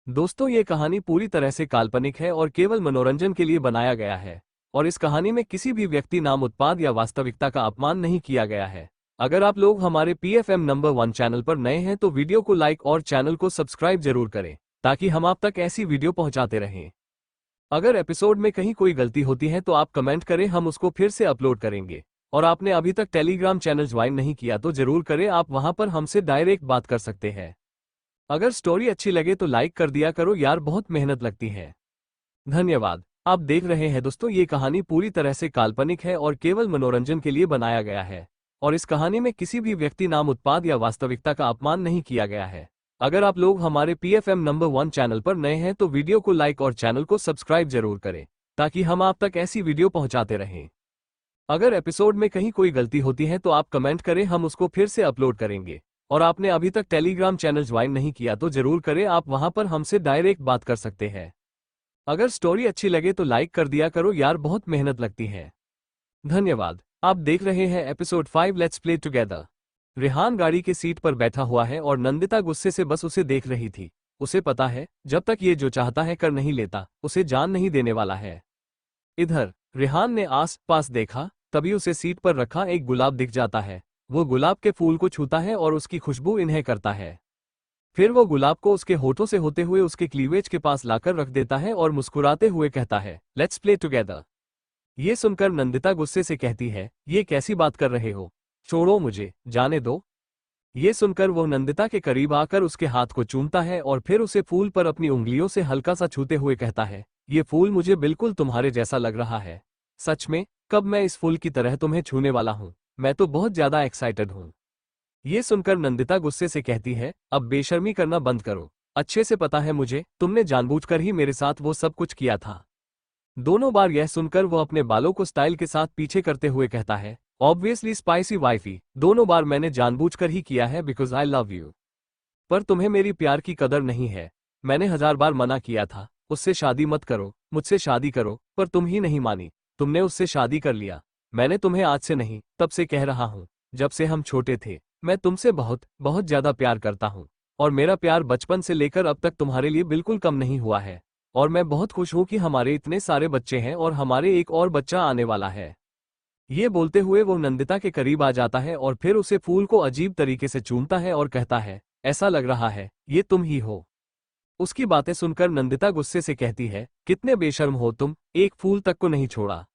दोस्तों, ये कहानी पूरी तरह से काल्पनिक है और केवल मनोरंजन के लिए बनाया गया है। और इस कहानी में किसी भी व्यक्ति, नाम, उत्पाद या वास्तविकता का अपमान नहीं किया गया है। अगर आप लोग हमारे PFM नंबर 1 चैनल पर नए हैं तो वीडियो को लाइक और चैनल को सब्सक्राइब जरूर करें, ताकि हम आप तक ऐसी वीडियो पहुंचाते रहें। अगर एपिसोड में कहीं कोई गलती होती है तो आप कमेंट करें, हम उसको फिर से अपलोड करेंगे। और आपने अभी तक टेलीग्राम चैनल ज्वाइन नहीं किया तो जरूर करें, आप वहां पर हमसे डायरेक्ट बात कर सकते हैं। अगर स्टोरी अच्छी लगे तो लाइक कर दिया करो यार, बहुत मेहनत लगती है। धन्यवाद। आप देख रहे हैं दोस्तों, ये कहानी पूरी तरह से काल्पनिक है और केवल मनोरंजन के लिए बनाया गया है। और इस कहानी में किसी भी व्यक्ति, नाम, उत्पाद या वास्तविकता का अपमान नहीं किया गया है। अगर आप लोग हमारे PFM नंबर 1 चैनल पर नए हैं तो वीडियो को लाइक और चैनल को सब्सक्राइब जरूर करें, ताकि हम आप तक ऐसी वीडियो पहुंचाते रहें। अगर एपिसोड में कहीं कोई गलती होती है तो आप कमेंट करें, हम उसको फिर से अपलोड करेंगे। और आपने अभी तक टेलीग्राम चैनल ज्वाइन नहीं किया तो जरूर करें, आप वहां पर हमसे डायरेक्ट बात कर सकते हैं। अगर स्टोरी अच्छी लगे तो लाइक कर दिया करो यार, बहुत मेहनत लगती है। धन्यवाद। आप देख रहे हैं episode 5, let's play together. Rehan गाड़ी के सीट पर बैठा हुआ है और नंदिता गुस्से से बस उसे देख रही थी। उसे पता है, जब तक ये जो चाहता है कर नहीं लेता, उसे जान नहीं देने वाला है। इधर रेहान ने आस पास देखा, तभी उसे सीट पर रखा एक गुलाब दिख जाता है। वो गुलाब के फूल को छूता है और उसकी खुशबू इन्हें करता है। फिर वो गुलाब को उसके होठों से होते हुए उसके क्लीवेज के पास लाकर रख देता है और मुस्कुराते हुए कहता है, लेट्स प्ले टुगेदर। ये सुनकर नंदिता गुस्से से कहती है, ये कैसी बात कर रहे हो, छोड़ो मुझे, जाने दो। ये सुनकर वो नंदिता के करीब आकर उसके हाथ को चूमता है और फिर उसे फूल पर अपनी उंगलियों से हल्का सा छूते हुए कहता है, ये फूल मुझे बिल्कुल तुम्हारे जैसा लग रहा है। सच में, कब मैं इस फूल की तरह तुम्हें छूने वाला हूँ, मैं तो बहुत ज्यादा एक्साइटेड हूँ। ये सुनकर नंदिता गुस्से से कहती है, अब बेशर्मी करना बंद करो। अच्छे से पता है मुझे, तुमने जानबूझकर ही मेरे साथ वो सब कुछ किया था। दोनों बार यह सुनकर वो अपने बालों को स्टाइल के साथ पीछे करते हुए कहता है, ऑब्वियसली स्पाइसी वाइफी, दोनों बार मैंने जानबूझकर ही किया है, बिकॉज आई लव यू। पर तुम्हें मेरी प्यार की कदर नहीं है। मैंने 1000 बार मना किया था, उससे शादी मत करो, मुझसे शादी करो, पर तुम ही नहीं मानी। तुमने उससे शादी कर लिया। मैंने तुम्हें आज से नहीं, तब से कह रहा हूँ, जब से हम छोटे थे, मैं तुमसे बहुत बहुत ज्यादा प्यार करता हूँ। और मेरा प्यार बचपन से लेकर अब तक तुम्हारे लिए बिल्कुल कम नहीं हुआ है। और मैं बहुत खुश हूँ कि हमारे इतने सारे बच्चे हैं और हमारे एक और बच्चा आने वाला है। ये बोलते हुए वो नंदिता के करीब आ जाता है और फिर उसे फूल को अजीब तरीके से चूमता है और कहता है, ऐसा लग रहा है ये तुम ही हो। उसकी बातें सुनकर नंदिता गुस्से से कहती है, कितने बेशर्म हो तुम, एक फूल तक को नहीं छोड़ा।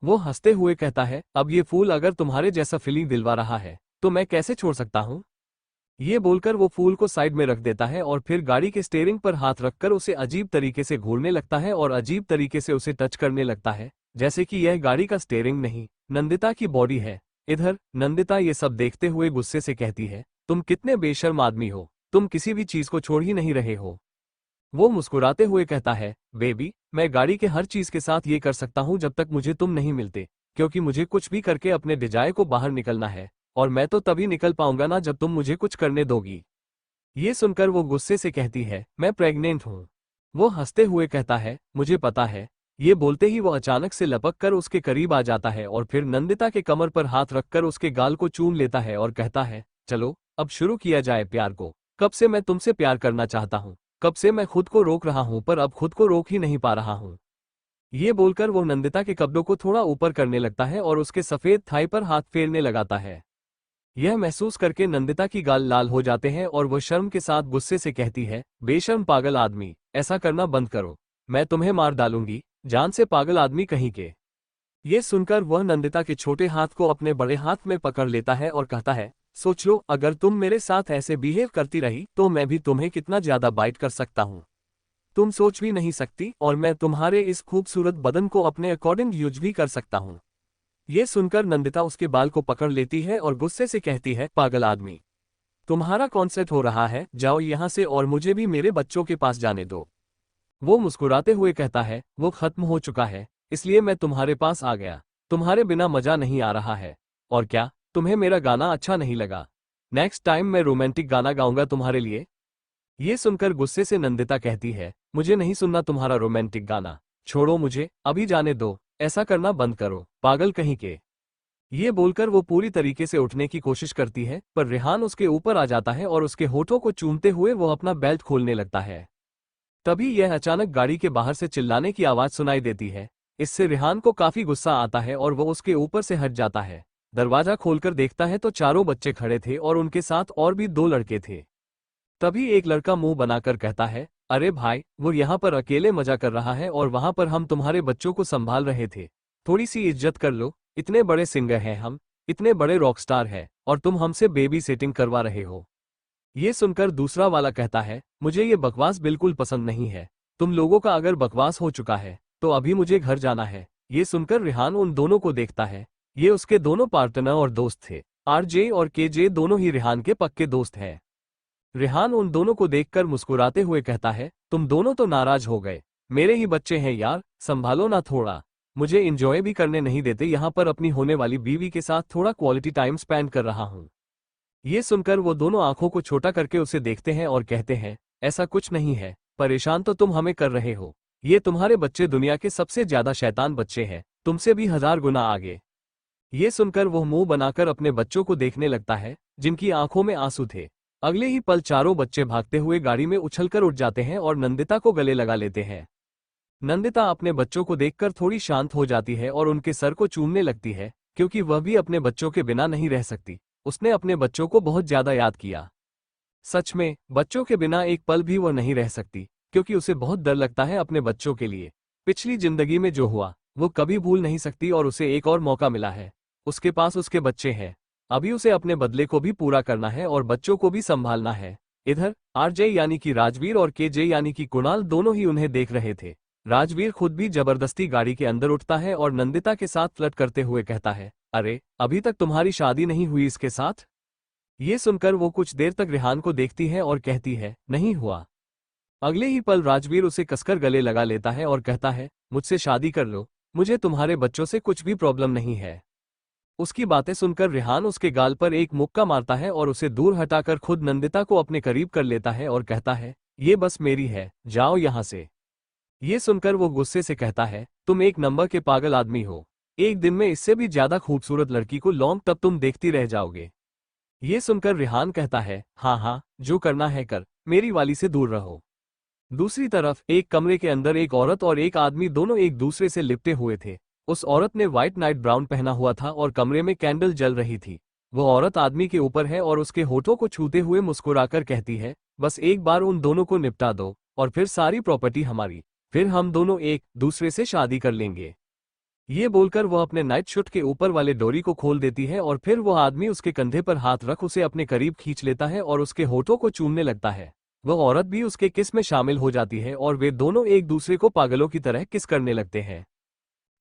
वो हंसते हुए कहता है, अब ये फूल अगर तुम्हारे जैसा फीलिंग दिलवा रहा है तो मैं कैसे छोड़ सकता हूँ। ये बोलकर वो फूल को साइड में रख देता है और फिर गाड़ी के स्टीयरिंग पर हाथ रखकर उसे अजीब तरीके से घूरने लगता है और अजीब तरीके से उसे टच करने लगता है, जैसे कि यह गाड़ी का स्टीयरिंग नहीं, नंदिता की बॉडी है। इधर नंदिता ये सब देखते हुए गुस्से से कहती है, तुम कितने बेशर्म आदमी हो, तुम किसी भी चीज को छोड़ ही नहीं रहे हो। वो मुस्कुराते हुए कहता है, बेबी, मैं गाड़ी के हर चीज के साथ ये कर सकता हूँ जब तक मुझे तुम नहीं मिलते, क्योंकि मुझे कुछ भी करके अपने डिजायर को बाहर निकलना है। और मैं तो तभी निकल पाऊंगा ना जब तुम मुझे कुछ करने दोगी। ये सुनकर वो गुस्से से कहती है, मैं प्रेग्नेंट हूँ। वो हंसते हुए कहता है, मुझे पता है। ये बोलते ही वो अचानक से लपक कर उसके करीब आ जाता है और फिर नंदिता के कमर पर हाथ रखकर उसके गाल को चूम लेता है और कहता है, चलो अब शुरू किया जाए प्यार को। कब से मैं तुमसे प्यार करना चाहता हूँ, कब से मैं खुद को रोक रहा हूँ, पर अब खुद को रोक ही नहीं पा रहा हूँ। ये बोलकर वो नंदिता के कपड़ों को थोड़ा ऊपर करने लगता है और उसके सफेद थाई पर हाथ फेरने लगाता है। यह महसूस करके नंदिता की गाल लाल हो जाते हैं और वह शर्म के साथ गुस्से से कहती है, बेशर्म पागल आदमी, ऐसा करना बंद करो, मैं तुम्हें मार डालूंगी, जान से पागल आदमी कहीं के। ये सुनकर वह नंदिता के छोटे हाथ को अपने बड़े हाथ में पकड़ लेता है और कहता है, सोच लो अगर तुम मेरे साथ ऐसे बिहेव करती रही तो मैं भी तुम्हें कितना ज्यादा बाइट कर सकता हूँ। तुम सोच भी नहीं सकती, और मैं तुम्हारे इस खूबसूरत बदन को अपने अकॉर्डिंग यूज भी कर सकता हूँ। ये सुनकर नंदिता उसके बाल को पकड़ लेती है और गुस्से से कहती है, पागल आदमी, तुम्हारा कॉन्सेप्ट हो रहा है, जाओ यहाँ से और मुझे भी मेरे बच्चों के पास जाने दो। वो मुस्कुराते हुए कहता है, वो खत्म हो चुका है, इसलिए मैं तुम्हारे पास आ गया। तुम्हारे बिना मजा नहीं आ रहा है। और क्या, तुम्हें मेरा गाना अच्छा नहीं लगा? नेक्स्ट टाइम मैं रोमांटिक गाना गाऊंगा तुम्हारे लिए। ये सुनकर गुस्से से नंदिता कहती है, मुझे नहीं सुनना तुम्हारा रोमांटिक गाना, छोड़ो मुझे, अभी जाने दो, ऐसा करना बंद करो, पागल कहीं के। ये बोलकर वो पूरी तरीके से उठने की कोशिश करती है, पर रेहान उसके ऊपर आ जाता है और उसके होठों को चूमते हुए वो अपना बेल्ट खोलने लगता है। तभी यह अचानक गाड़ी के बाहर से चिल्लाने की आवाज सुनाई देती है। इससे रेहान को काफी गुस्सा आता है और वो उसके ऊपर से हट जाता है। दरवाजा खोलकर देखता है तो चारों बच्चे खड़े थे और उनके साथ और भी 2 लड़के थे। तभी एक लड़का मुंह बनाकर कहता है, अरे भाई, वो यहाँ पर अकेले मजा कर रहा है और वहां पर हम तुम्हारे बच्चों को संभाल रहे थे। थोड़ी सी इज्जत कर लो, इतने बड़े सिंगर हैं हम, इतने बड़े रॉकस्टार हैं, और तुम हमसे बेबी सिटिंग करवा रहे हो। ये सुनकर दूसरा वाला कहता है, मुझे ये बकवास बिल्कुल पसंद नहीं है। तुम लोगों का अगर बकवास हो चुका है तो अभी मुझे घर जाना है। ये सुनकर रेहान उन दोनों को देखता है। ये उसके दोनों पार्टनर और दोस्त थे। आरजे और केजे दोनों ही रेहान के पक्के दोस्त हैं। रेहान उन दोनों को देखकर मुस्कुराते हुए कहता है, तुम दोनों तो नाराज हो गए। मेरे ही बच्चे हैं यार, संभालो ना थोड़ा। मुझे इंजॉय भी करने नहीं देते, यहाँ पर अपनी होने वाली बीवी के साथ थोड़ा क्वालिटी टाइम स्पेंड कर रहा हूँ। ये सुनकर वो दोनों आंखों को छोटा करके उसे देखते हैं और कहते हैं, ऐसा कुछ नहीं है, परेशान तो तुम हमें कर रहे हो। ये तुम्हारे बच्चे दुनिया के सबसे ज्यादा शैतान बच्चे हैं, तुमसे भी 1000 गुना आगे। ये सुनकर वो मुंह बनाकर अपने बच्चों को देखने लगता है, जिनकी आंखों में आंसू थे। अगले ही पल चारों बच्चे भागते हुए गाड़ी में उछलकर उठ जाते हैं और नंदिता को गले लगा लेते हैं। नंदिता अपने बच्चों को देखकर थोड़ी शांत हो जाती है और उनके सर को चूमने लगती है, क्योंकि वह भी अपने बच्चों के बिना नहीं रह सकती। उसने अपने बच्चों को बहुत ज्यादा याद किया। सच में, बच्चों के बिना एक पल भी वह नहीं रह सकती, क्योंकि उसे बहुत डर लगता है अपने बच्चों के लिए। पिछली जिंदगी में जो हुआ वो कभी भूल नहीं सकती और उसे एक और मौका मिला है। उसके पास उसके बच्चे हैं। अभी उसे अपने बदले को भी पूरा करना है और बच्चों को भी संभालना है। इधर आरजे यानी कि राजवीर और केजे यानी कि कुणाल दोनों ही उन्हें देख रहे थे। राजवीर खुद भी जबरदस्ती गाड़ी के अंदर उठता है और नंदिता के साथ फ्लर्ट करते हुए कहता है, अरे, अभी तक तुम्हारी शादी नहीं हुई इसके साथ? ये सुनकर वो कुछ देर तक रेहान को देखती है और कहती है, नहीं हुआ। अगले ही पल राजवीर उसे कसकर गले लगा लेता है और कहता है, मुझसे शादी कर लो, मुझे तुम्हारे बच्चों से कुछ भी प्रॉब्लम नहीं है। उसकी बातें सुनकर रेहान उसके गाल पर एक मुक्का मारता है और उसे दूर हटाकर खुद नंदिता को अपने करीब कर लेता है और कहता है, ये बस मेरी है, जाओ यहां से। ये सुनकर वो गुस्से से कहता है, तुम एक नंबर के पागल आदमी हो। एक दिन में इससे भी ज्यादा खूबसूरत लड़की को लॉन्ग तब तुम देखती रह जाओगे। ये सुनकर रेहान कहता है, हाँ हाँ, जो करना है कर, मेरी वाली से दूर रहो। दूसरी तरफ एक कमरे के अंदर एक औरत और एक आदमी दोनों एक दूसरे से लिपटे हुए थे। उस औरत ने व्हाइट नाइट ब्राउन पहना हुआ था और कमरे में कैंडल जल रही थी। वो औरत आदमी के ऊपर है और उसके होठों को छूते हुए मुस्कुराकर कहती है, बस एक बार उन दोनों को निपटा दो और फिर सारी प्रॉपर्टी हमारी, फिर हम दोनों एक दूसरे से शादी कर लेंगे। ये बोलकर वह अपने नाइट शूट के ऊपर वाले डोरी को खोल देती है और फिर वह आदमी उसके कंधे पर हाथ रख उसे अपने करीब खींच लेता है और उसके होठों को चूमने लगता है। वह औरत भी उसके किस में शामिल हो जाती है और वे दोनों एक दूसरे को पागलों की तरह किस करने लगते हैं।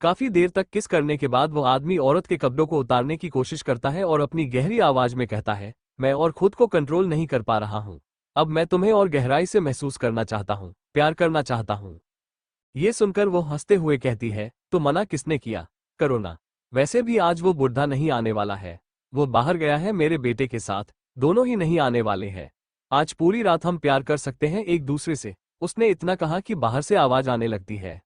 काफी देर तक किस करने के बाद वह आदमी औरत के कपड़ों को उतारने की कोशिश करता है और अपनी गहरी आवाज में कहता है, मैं और खुद को कंट्रोल नहीं कर पा रहा हूँ। अब मैं तुम्हें और गहराई से महसूस करना चाहता हूँ, प्यार करना चाहता हूँ। ये सुनकर वो हंसते हुए कहती है, तो मना किसने किया, करो ना। वैसे भी आज वो बुढ़ा नहीं आने वाला है, वो बाहर गया है मेरे बेटे के साथ, दोनों ही नहीं आने वाले हैं। आज पूरी रात हम प्यार कर सकते हैं एक दूसरे से। उसने इतना कहा कि बाहर से आवाज आने लगती है।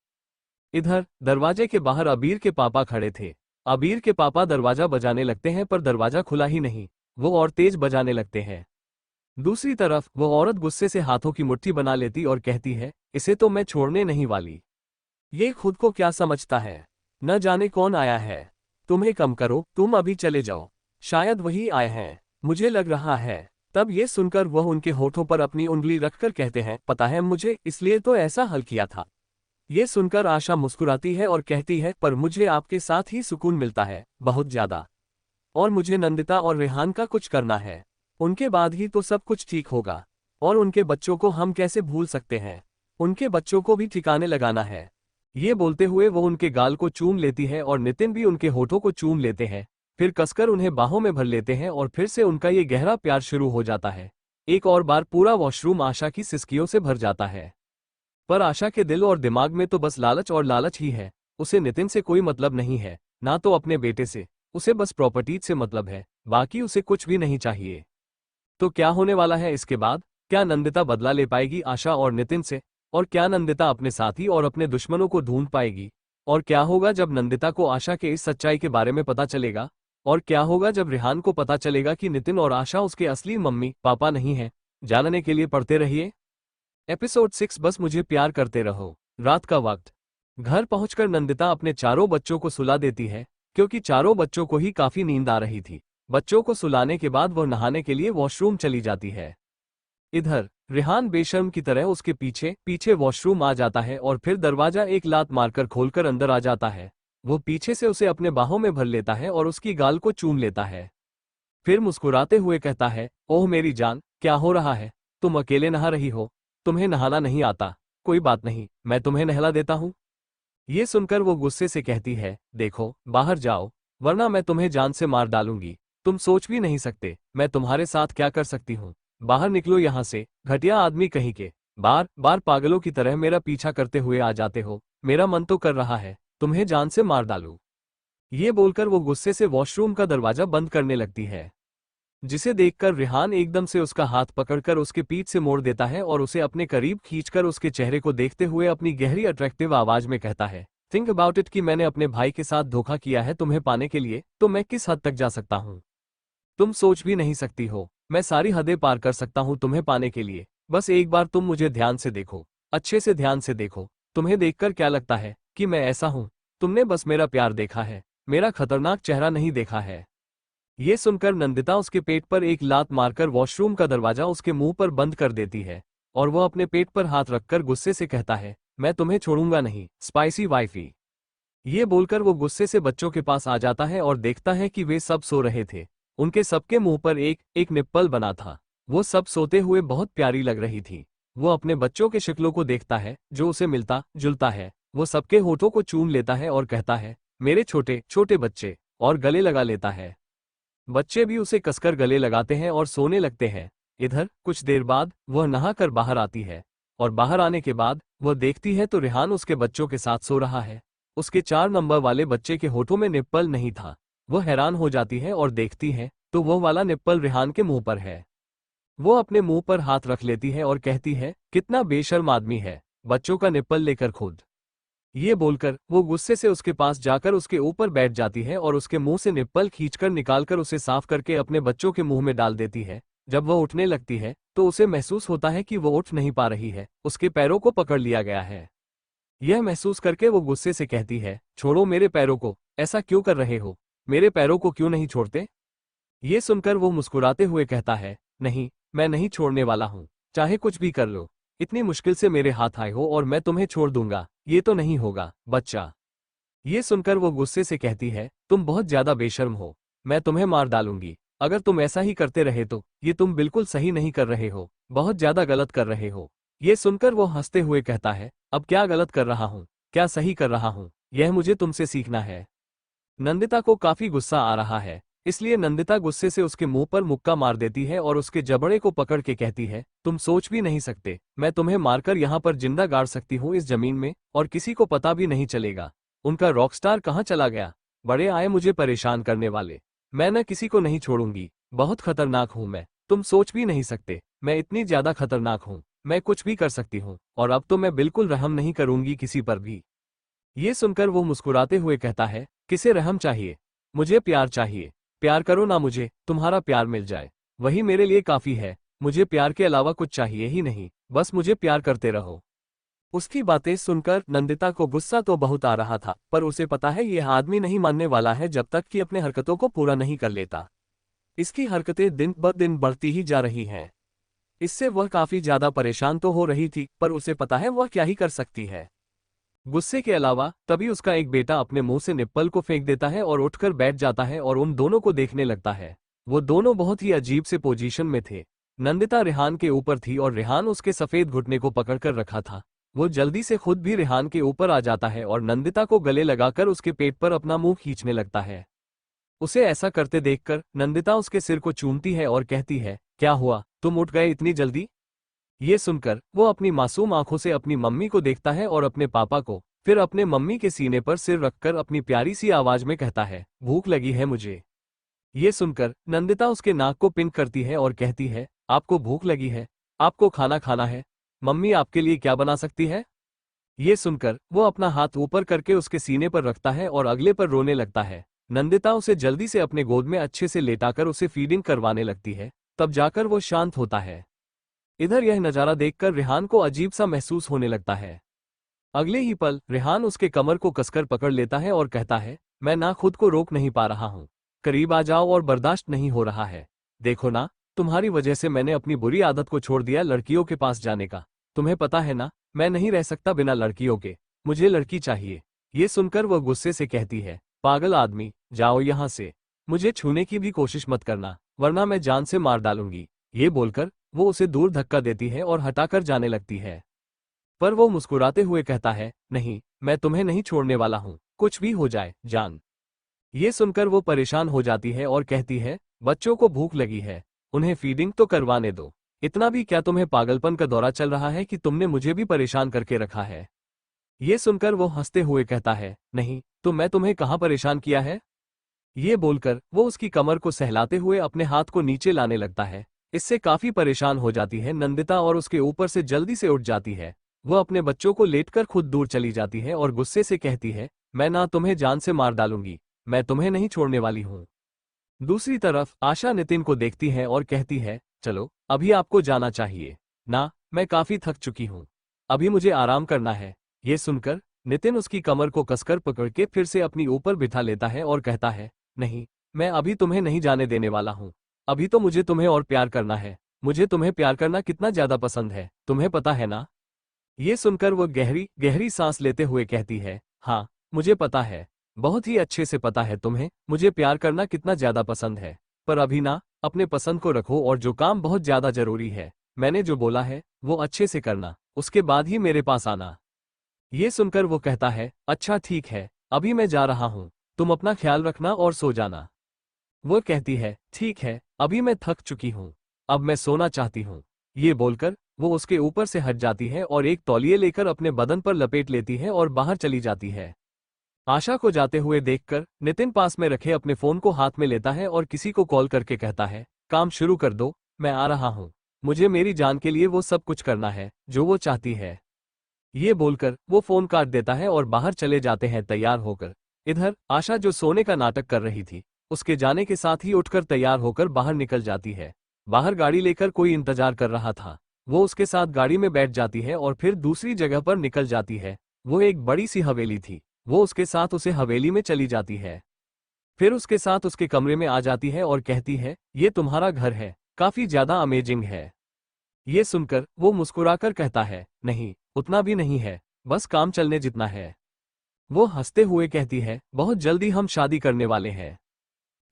इधर दरवाजे के बाहर अबीर के पापा खड़े थे। अबीर के पापा दरवाजा बजाने लगते हैं पर दरवाजा खुला ही नहीं, वो और तेज बजाने लगते हैं। दूसरी तरफ वो औरत गुस्से से हाथों की मुट्ठी बना लेती और कहती है, इसे तो मैं छोड़ने नहीं वाली। ये खुद को क्या समझता है, न जाने कौन आया है। तुम्हें कम करो, तुम अभी चले जाओ, शायद वही आए हैं, मुझे लग रहा है। तब ये सुनकर वह उनके होठों पर अपनी उंगली रखकर कहते हैं, पता है मुझे, इसलिए तो ऐसा हल किया था। ये सुनकर आशा मुस्कुराती है और कहती है, पर मुझे आपके साथ ही सुकून मिलता है, बहुत ज्यादा। और मुझे नंदिता और रेहान का कुछ करना है, उनके बाद ही तो सब कुछ ठीक होगा। और उनके बच्चों को हम कैसे भूल सकते हैं, उनके बच्चों को भी ठिकाने लगाना है। ये बोलते हुए वो उनके गाल को चूम लेती है और नितिन भी उनके होठों को चूम लेते हैं, फिर कसकर उन्हें बाहों में भर लेते हैं और फिर से उनका ये गहरा प्यार शुरू हो जाता है। एक और बार पूरा वॉशरूम आशा की सिसकियों से भर जाता है। पर आशा के दिल और दिमाग में तो बस लालच और लालच ही है। उसे नितिन से कोई मतलब नहीं है, ना तो अपने बेटे से, उसे बस प्रॉपर्टी से मतलब है, बाकी उसे कुछ भी नहीं चाहिए। तो क्या होने वाला है इसके बाद? क्या नंदिता बदला ले पाएगी आशा और नितिन से? और क्या नंदिता अपने साथी और अपने दुश्मनों को ढूंढ पाएगी? और क्या होगा जब नंदिता को आशा के इस सच्चाई के बारे में पता चलेगा? और क्या होगा जब रेहान को पता चलेगा कि नितिन और आशा उसके असली मम्मी पापा नहीं हैं? जानने के लिए पढ़ते रहिए। एपिसोड 6 बस मुझे प्यार करते रहो। रात का वक्त। घर पहुंचकर नंदिता अपने चारों बच्चों को सुला देती है, क्योंकि चारों बच्चों को ही काफी नींद आ रही थी। बच्चों को सुलाने के बाद वह नहाने के लिए वॉशरूम चली जाती है। इधर रेहान बेशर्म की तरह उसके पीछे पीछे वॉशरूम आ जाता है और फिर दरवाजा एक लात मारकर खोलकर अंदर आ जाता है। वो पीछे से उसे अपने बाहों में भर लेता है और उसकी गाल को चूम लेता है। फिर मुस्कुराते हुए कहता है, ओह मेरी जान, क्या हो रहा है? तुम अकेले नहा रही हो? तुम्हें नहाना नहीं आता? कोई बात नहीं, मैं तुम्हें नहला देता हूँ। ये सुनकर वो गुस्से से कहती है, देखो बाहर जाओ, वरना मैं तुम्हें जान से मार डालूंगी। तुम सोच भी नहीं सकते मैं तुम्हारे साथ क्या कर सकती हूँ। बाहर निकलो यहाँ से, घटिया आदमी कहीं के। बार बार पागलों की तरह मेरा पीछा करते हुए आ जाते हो। मेरा मन तो कर रहा है तुम्हें जान से मार डालूं। ये बोलकर वो गुस्से से वॉशरूम का दरवाजा बंद करने लगती है, जिसे देखकर रेहान एकदम से उसका हाथ पकड़कर उसके पीठ से मोड़ देता है और उसे अपने करीब खींचकर उसके चेहरे को देखते हुए अपनी गहरी अट्रैक्टिव आवाज में कहता है, थिंक अबाउट इट कि मैंने अपने भाई के साथ धोखा किया है तुम्हें पाने के लिए, तो मैं किस हद तक जा सकता हूँ। तुम सोच भी नहीं सकती हो, मैं सारी हदें पार कर सकता हूँ तुम्हें पाने के लिए। बस एक बार तुम मुझे ध्यान से देखो, अच्छे से ध्यान से देखो। तुम्हें देखकर क्या लगता है कि मैं ऐसा हूँ? तुमने बस मेरा प्यार देखा है, मेरा खतरनाक चेहरा नहीं देखा है। ये सुनकर नंदिता उसके पेट पर एक लात मारकर वॉशरूम का दरवाजा उसके मुंह पर बंद कर देती है और वह अपने पेट पर हाथ रखकर गुस्से से कहता है, मैं तुम्हें छोड़ूंगा नहीं, स्पाइसी वाइफी। ये बोलकर वो गुस्से से बच्चों के पास आ जाता है और देखता है कि वे सब सो रहे थे। उनके सबके मुंह पर एक एक निप्पल बना था। वो सब सोते हुए बहुत प्यारी लग रही थी। वो अपने बच्चों के शक्लों को देखता है जो उसे मिलता जुलता है। वो सबके होठों को चूम लेता है और कहता है, मेरे छोटे छोटे बच्चे, और गले लगा लेता है। बच्चे भी उसे कसकर गले लगाते हैं और सोने लगते हैं। इधर कुछ देर बाद वह नहाकर बाहर आती है और बाहर आने के बाद वह देखती है तो रेहान उसके बच्चों के साथ सो रहा है। उसके 4 नंबर वाले बच्चे के होठों में निप्पल नहीं था। वह हैरान हो जाती है और देखती है तो वह वाला निप्पल रेहान के मुंह पर है। वो अपने मुंह पर हाथ रख लेती है और कहती है, कितना बेशर्म आदमी है, बच्चों का निप्पल लेकर खुद। ये बोलकर वो गुस्से से उसके पास जाकर उसके ऊपर बैठ जाती है और उसके मुंह से निप्पल खींचकर निकालकर उसे साफ करके अपने बच्चों के मुंह में डाल देती है। जब वह उठने लगती है तो उसे महसूस होता है कि वो उठ नहीं पा रही है, उसके पैरों को पकड़ लिया गया है। यह महसूस करके वो गुस्से से कहती है, छोड़ो मेरे पैरों को, ऐसा क्यों कर रहे हो? मेरे पैरों को क्यों नहीं छोड़ते? ये सुनकर वो मुस्कुराते हुए कहता है, नहीं, मैं नहीं छोड़ने वाला हूँ, चाहे कुछ भी कर लो। इतनी मुश्किल से मेरे हाथ आए हो और मैं तुम्हें छोड़ दूंगा, ये तो नहीं होगा बच्चा। ये सुनकर वो गुस्से से कहती है, तुम बहुत ज्यादा बेशर्म हो, मैं तुम्हें मार डालूंगी। अगर तुम ऐसा ही करते रहे तो ये तुम बिल्कुल सही नहीं कर रहे हो, बहुत ज्यादा गलत कर रहे हो। ये सुनकर वो हंसते हुए कहता है, अब क्या गलत कर रहा हूँ, क्या सही कर रहा हूँ, यह मुझे तुमसे सीखना है। नंदिता को काफी गुस्सा आ रहा है, इसलिए नंदिता गुस्से से उसके मुंह पर मुक्का मार देती है और उसके जबड़े को पकड़ के कहती है, तुम सोच भी नहीं सकते, मैं तुम्हें मारकर यहाँ पर जिंदा गाड़ सकती हूँ इस जमीन में, और किसी को पता भी नहीं चलेगा। उनका रॉकस्टार कहाँ चला गया? बड़े आए मुझे परेशान करने वाले। मैं न किसी को नहीं छोड़ूंगी, बहुत खतरनाक हूँ मैं, तुम सोच भी नहीं सकते, मैं इतनी ज्यादा खतरनाक हूँ, मैं कुछ भी कर सकती हूँ, और अब तो मैं बिल्कुल रहम नहीं करूंगी किसी पर भी। ये सुनकर वो मुस्कुराते हुए कहता है, किसे रहम चाहिए? मुझे प्यार चाहिए। प्यार करो ना, मुझे तुम्हारा प्यार मिल जाए, वही मेरे लिए काफी है। मुझे प्यार के अलावा कुछ चाहिए ही नहीं, बस मुझे प्यार करते रहो। उसकी बातें सुनकर नंदिता को गुस्सा तो बहुत आ रहा था, पर उसे पता है यह आदमी नहीं मानने वाला है जब तक कि अपने हरकतों को पूरा नहीं कर लेता। इसकी हरकतें दिन ब दिन बढ़ती ही जा रही हैं। इससे वह काफी ज्यादा परेशान तो हो रही थी, पर उसे पता है वह क्या ही कर सकती है। गुस्से के अलावा तभी उसका एक बेटा अपने मुंह से निप्पल को फेंक देता है और उठकर बैठ जाता है और उन दोनों को देखने लगता है। वो दोनों बहुत ही अजीब से पोजीशन में थे। नंदिता रेहान के ऊपर थी और रेहान उसके सफेद घुटने को पकड़कर रखा था। वो जल्दी से खुद भी रेहान के ऊपर आ जाता है और नंदिता को गले लगाकर उसके पेट पर अपना मुंह खींचने लगता है। उसे ऐसा करते देखकर नंदिता उसके सिर को चूमती है और कहती है, क्या हुआ, तुम उठ गए इतनी जल्दी? ये सुनकर वो अपनी मासूम आंखों से अपनी मम्मी को देखता है और अपने पापा को, फिर अपने मम्मी के सीने पर सिर रखकर अपनी प्यारी सी आवाज में कहता है, भूख लगी है मुझे। ये सुनकर नंदिता उसके नाक को पिन करती है और कहती है, आपको भूख लगी है? आपको खाना खाना है? मम्मी आपके लिए क्या बना सकती है? ये सुनकर वो अपना हाथ ऊपर करके उसके सीने पर रखता है और अगले पर रोने लगता है। नंदिता उसे जल्दी से अपने गोद में अच्छे से लेटाकर उसे फीडिंग करवाने लगती है, तब जाकर वो शांत होता है। इधर यह नज़ारा देखकर रेहान को अजीब सा महसूस होने लगता है। अगले ही पल रेहान उसके कमर को कसकर पकड़ लेता है और कहता है, मैं ना खुद को रोक नहीं पा रहा हूँ, करीब आ जाओ और बर्दाश्त नहीं हो रहा है। देखो ना, तुम्हारी वजह से मैंने अपनी बुरी आदत को छोड़ दिया लड़कियों के पास जाने का। तुम्हें पता है ना, मैं नहीं रह सकता बिना लड़कियों के, मुझे लड़की चाहिए। ये सुनकर वह गुस्से से कहती है, पागल आदमी, जाओ यहाँ से, मुझे छूने की भी कोशिश मत करना, वरना मैं जान से मार डालूंगी। ये बोलकर वो उसे दूर धक्का देती है और हटाकर जाने लगती है। पर वो मुस्कुराते हुए कहता है, नहीं, मैं तुम्हें नहीं छोड़ने वाला हूँ, कुछ भी हो जाए, जान। ये सुनकर वो परेशान हो जाती है और कहती है, बच्चों को भूख लगी है, उन्हें फीडिंग तो करवाने दो। इतना भी क्या तुम्हें पागलपन का दौरा चल रहा है कि तुमने मुझे भी परेशान करके रखा है। ये सुनकर वो हंसते हुए कहता है, नहीं, तो मैं तुम्हें कहाँ परेशान किया है। ये बोलकर वो उसकी कमर को सहलाते हुए अपने हाथ को नीचे लाने लगता है। इससे काफी परेशान हो जाती है नंदिता और उसके ऊपर से जल्दी से उठ जाती है। वो अपने बच्चों को लेटकर खुद दूर चली जाती है और गुस्से से कहती है, मैं ना तुम्हें जान से मार डालूंगी, मैं तुम्हें नहीं छोड़ने वाली हूँ। दूसरी तरफ आशा नितिन को देखती है और कहती है, चलो अभी आपको जाना चाहिए ना, मैं काफी थक चुकी हूँ, अभी मुझे आराम करना है। ये सुनकर नितिन उसकी कमर को कसकर पकड़ के फिर से अपनी ऊपर बिठा लेता है और कहता है, नहीं, मैं अभी तुम्हें नहीं जाने देने वाला हूँ, अभी तो मुझे तुम्हें और प्यार करना है। मुझे तुम्हें प्यार करना कितना ज्यादा पसंद है, तुम्हें पता है ना। ये सुनकर वो गहरी गहरी सांस लेते हुए कहती है, हाँ, मुझे पता है, बहुत ही अच्छे से पता है तुम्हें मुझे प्यार करना कितना ज्यादा पसंद है। पर अभी ना, अपने पसंद को रखो और जो काम बहुत ज्यादा जरूरी है, मैंने जो बोला है वो अच्छे से करना, उसके बाद ही मेरे पास आना। ये सुनकर वो कहता है, अच्छा ठीक है, अभी मैं जा रहा हूँ, तुम अपना ख्याल रखना और सो जाना। वो कहती है, ठीक है, अभी मैं थक चुकी हूँ, अब मैं सोना चाहती हूँ। ये बोलकर वो उसके ऊपर से हट जाती है और एक तौलिए लेकर अपने बदन पर लपेट लेती है और बाहर चली जाती है। आशा को जाते हुए देखकर नितिन पास में रखे अपने फोन को हाथ में लेता है और किसी को कॉल करके कहता है, काम शुरू कर दो, मैं आ रहा हूँ, मुझे मेरी जान के लिए वो सब कुछ करना है जो वो चाहती है। ये बोलकर वो फोन काट देता है और बाहर चले जाते हैं तैयार होकर। इधर आशा जो सोने का नाटक कर रही थी, उसके जाने के साथ ही उठकर तैयार होकर बाहर निकल जाती है। बाहर गाड़ी लेकर कोई इंतजार कर रहा था, वो उसके साथ गाड़ी में बैठ जाती है और फिर दूसरी जगह पर निकल जाती है। वो एक बड़ी सी हवेली थी, वो उसके साथ उसे हवेली में चली जाती है। फिर उसके साथ उसके कमरे में आ जाती है और कहती है, ये तुम्हारा घर है, काफी ज्यादा अमेजिंग है। ये सुनकर वो मुस्कुराकर कहता है, नहीं, उतना भी नहीं है, बस काम चलने जितना है। वो हंसते हुए कहती है, बहुत जल्दी हम शादी करने वाले हैं।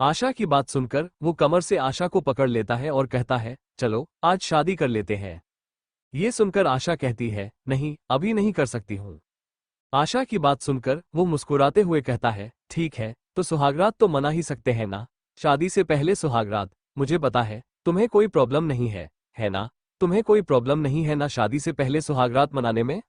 आशा की बात सुनकर वो कमर से आशा को पकड़ लेता है और कहता है, चलो आज शादी कर लेते हैं। ये सुनकर आशा कहती है, नहीं, अभी नहीं कर सकती हूँ। आशा की बात सुनकर वो मुस्कुराते हुए कहता है, ठीक है, तो सुहागरात तो मना ही सकते हैं ना, शादी से पहले सुहागरात। मुझे पता है तुम्हें कोई प्रॉब्लम नहीं है ना, तुम्हें कोई प्रॉब्लम नहीं है ना शादी से पहले सुहागरात मनाने में।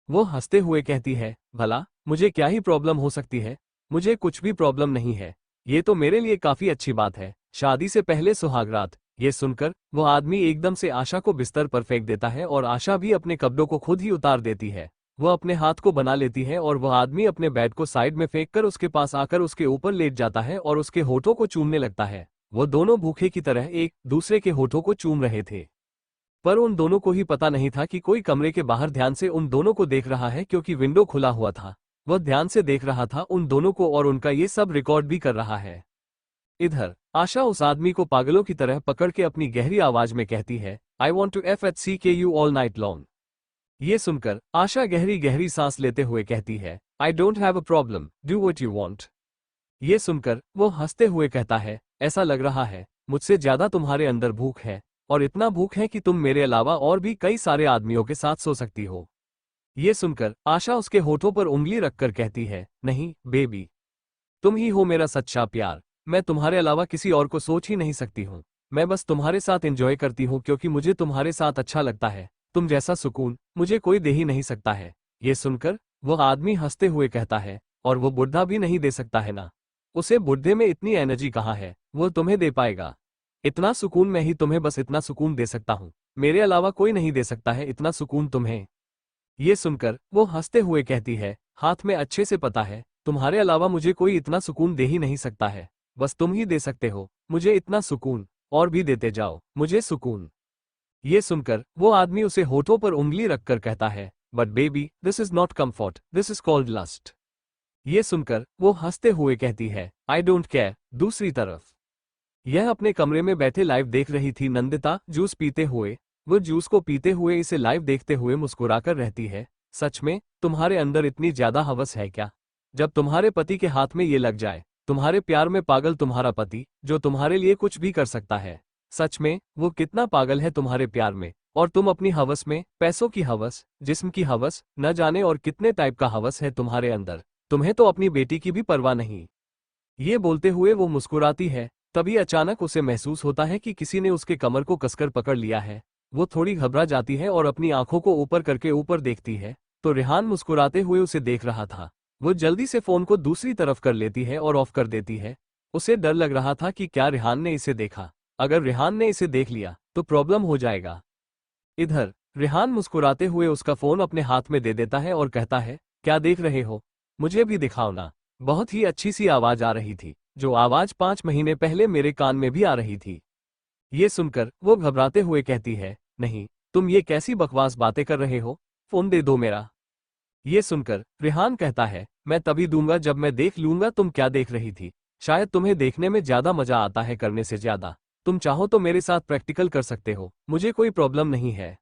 वो हंसते हुए कहती है, भला मुझे क्या ही प्रॉब्लम हो सकती है, मुझे कुछ भी प्रॉब्लम नहीं है, ये तो मेरे लिए काफी अच्छी बात है, शादी से पहले सुहागरात। ये सुनकर वो आदमी एकदम से आशा को बिस्तर पर फेंक देता है और आशा भी अपने कपड़ों को खुद ही उतार देती है। वो अपने हाथ को बना लेती है और वह आदमी अपने बेड को साइड में फेंककर उसके पास आकर उसके ऊपर लेट जाता है और उसके होठों को चूमने लगता है। वो दोनों भूखे की तरह एक दूसरे के होठों को चूम रहे थे, पर उन दोनों को ही पता नहीं था कि कोई कमरे के बाहर ध्यान से उन दोनों को देख रहा है, क्योंकि विंडो खुला हुआ था। वह ध्यान से देख रहा था उन दोनों को और उनका ये सब रिकॉर्ड भी कर रहा है। इधर आशा उस आदमी को पागलों की तरह पकड़ के अपनी गहरी आवाज में कहती है, I want to FHCK you all night long. ये सुनकर आशा गहरी गहरी सांस लेते हुए कहती है, I don't have a problem, do what you want. ये सुनकर वो हंसते हुए कहता है, ऐसा लग रहा है मुझसे ज्यादा तुम्हारे अंदर भूख है, और इतना भूख है कि तुम मेरे अलावा और भी कई सारे आदमियों के साथ सो सकती हो। ये सुनकर आशा उसके होठों पर उंगली रखकर कहती है, नहीं बेबी, तुम ही हो मेरा सच्चा प्यार, मैं तुम्हारे अलावा किसी और को सोच ही नहीं सकती हूँ, मैं बस तुम्हारे साथ एंजॉय करती हूँ क्योंकि मुझे तुम्हारे साथ अच्छा लगता है, तुम जैसा सुकून मुझे कोई दे ही नहीं सकता है। ये सुनकर वह आदमी हंसते हुए कहता है, और वो बुढ़ा भी नहीं दे सकता है ना, उसे बुढ़े में इतनी एनर्जी कहाँ है, वो तुम्हें दे पाएगा। इतना सुकून मैं ही तुम्हें बस इतना सुकून दे सकता हूँ, मेरे अलावा कोई नहीं दे सकता है इतना सुकून तुम्हें। ये सुनकर वो हंसते हुए कहती है, हाथ में अच्छे से पता है तुम्हारे अलावा मुझे कोई इतना सुकून दे ही नहीं सकता है, बस तुम ही दे सकते हो मुझे इतना सुकून, और भी देते जाओ मुझे सुकून। ये सुनकर वो आदमी उसे होठों पर उंगली रखकर कहता है, but baby this is not comfort, this is called lust. ये सुनकर वो हंसते हुए कहती है, आई डोंट केयर। दूसरी तरफ यह अपने कमरे में बैठे लाइव देख रही थी नंदिता जूस पीते हुए। वो जूस को पीते हुए इसे लाइव देखते हुए मुस्कुराकर रहती है। सच में तुम्हारे अंदर इतनी ज्यादा हवस है क्या? जब तुम्हारे पति के हाथ में ये लग जाए, तुम्हारे प्यार में पागल तुम्हारा पति, जो तुम्हारे लिए कुछ भी कर सकता है। सच में वो कितना पागल है तुम्हारे प्यार में, और तुम अपनी हवस में, पैसों की हवस, जिस्म की हवस, न जाने और कितने टाइप का हवस है तुम्हारे अंदर। तुम्हें तो अपनी बेटी की भी परवाह नहीं। ये बोलते हुए वो मुस्कुराती है। तभी अचानक उसे महसूस होता है कि किसी ने उसके कमर को कसकर पकड़ लिया है। वो थोड़ी घबरा जाती है और अपनी आंखों को ऊपर करके ऊपर देखती है, तो रेहान मुस्कुराते हुए उसे देख रहा था। वो जल्दी से फोन को दूसरी तरफ कर लेती है और ऑफ कर देती है। उसे डर लग रहा था कि क्या रेहान ने इसे देखा। अगर रेहान ने इसे देख लिया तो प्रॉब्लम हो जाएगा। इधर रेहान मुस्कुराते हुए उसका फोन अपने हाथ में दे देता है और कहता है, क्या देख रहे हो? मुझे भी दिखाओ ना। बहुत ही अच्छी सी आवाज आ रही थी, जो आवाज 5 महीने पहले मेरे कान में भी आ रही थी। ये सुनकर वो घबराते हुए कहती है, नहीं, तुम ये कैसी बकवास बातें कर रहे हो? फोन दे दो मेरा। ये सुनकर रेहान कहता है, मैं तभी दूंगा जब मैं देख लूंगा तुम क्या देख रही थी। शायद तुम्हें देखने में ज्यादा मजा आता है करने से ज्यादा। तुम चाहो तो मेरे साथ प्रैक्टिकल कर सकते हो, मुझे कोई प्रॉब्लम नहीं है।